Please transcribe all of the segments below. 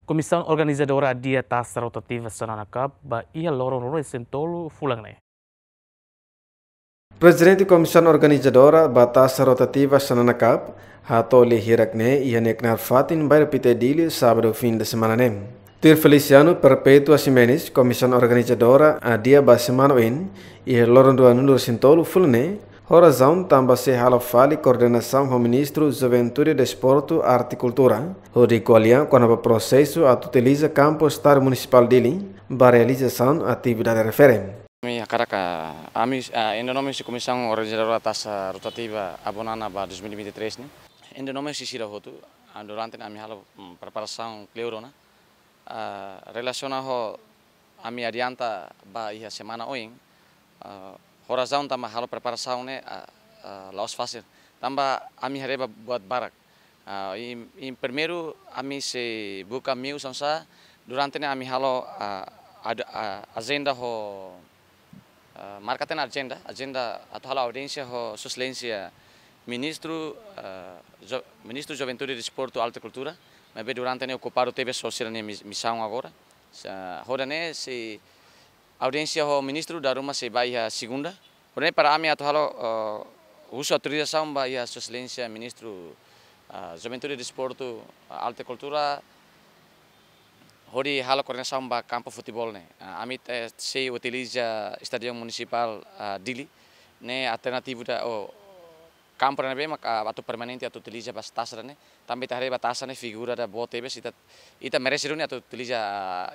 Comissão organizadora dia taça rotativa Sanana Cup ia lorong sentolo fulangne. Presidente Comissão Organizadora da Taça Rotativa Sanana Cup, Hatoli Hirakne e Haneknar Fatin vai repetir dele sábado fim de semana. Tir Feliciano Perpetua Ximenes, Comissão Organizadora a dia da semana e lorong do anulur sentolo fulangne, Horazão também se halafali coordenação com o ministro Juventude, Desporto e Articultura, onde colhia quando o processo a utiliza campo estado municipal dele para realização atividade referente. Em nome da Comissão Organizadora da Taça Rotativa Abonana para 2023, em nome da Sisira Hotu, durante a minha preparação cleurona, relacionado a minha adianta para a semana hoje, Horazão também halo preparação laos fácil, também a minha reba buat barak. Em primeiro a minha se buka miu sansa, durante a minha halo agenda ho marcaten agenda atau hal audiência ho suslência ministro Juventude, Desporto e Articultura, mas durante ne ocupar o TV social ne missão agora, hodane se audiência ho ministro da Roma se vai a segunda, hodane para ami atau hal uso autorização vai a suslência ministro Juventude, Desporto e Articultura. Hori halo coordenação ba campo futebol ne. Amit se utiliza estadio municipal Dili ne alternativo da campo ne bem atau permanente atau utiliza bas taça ne. Também tá reba taça ne figura da boa tebes ita merece rune atau utiliza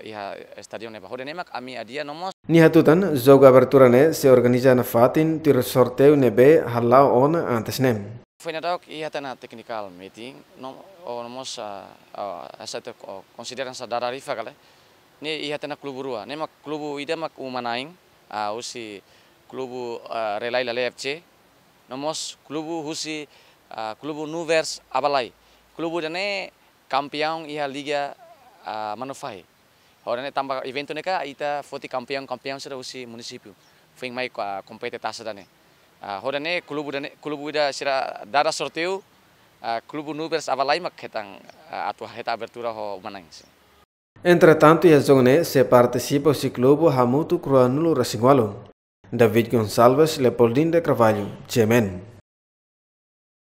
estadio ne ba. Hori ne mak ami adia nomos. Ni hatutan jogo abertura ne se organiza na fatin tir sorteio ne be halau on antes nem. Foi na dok ia tana technical meeting nomos asa te consideran sadara rifa kale ne ia tana klubu rua ne mak klubu ida mak umanaing usi klubu relai lale FC nomos klubu husi klubu Nuvers Abalai klubu dane campeão ia liga manufai horane tambah evento neka ita foti campeão sera usi município foi mai compete taça dane hodane klubu ida sira dara sorteio klubu Nuvers Abalai mak hetang atu heta abertura ho manang. Entretanto, a zona se participa o clube Hamutu Cruanulo Racingualo. David Gonçalves, Leopoldino de Carvalho, Chemen.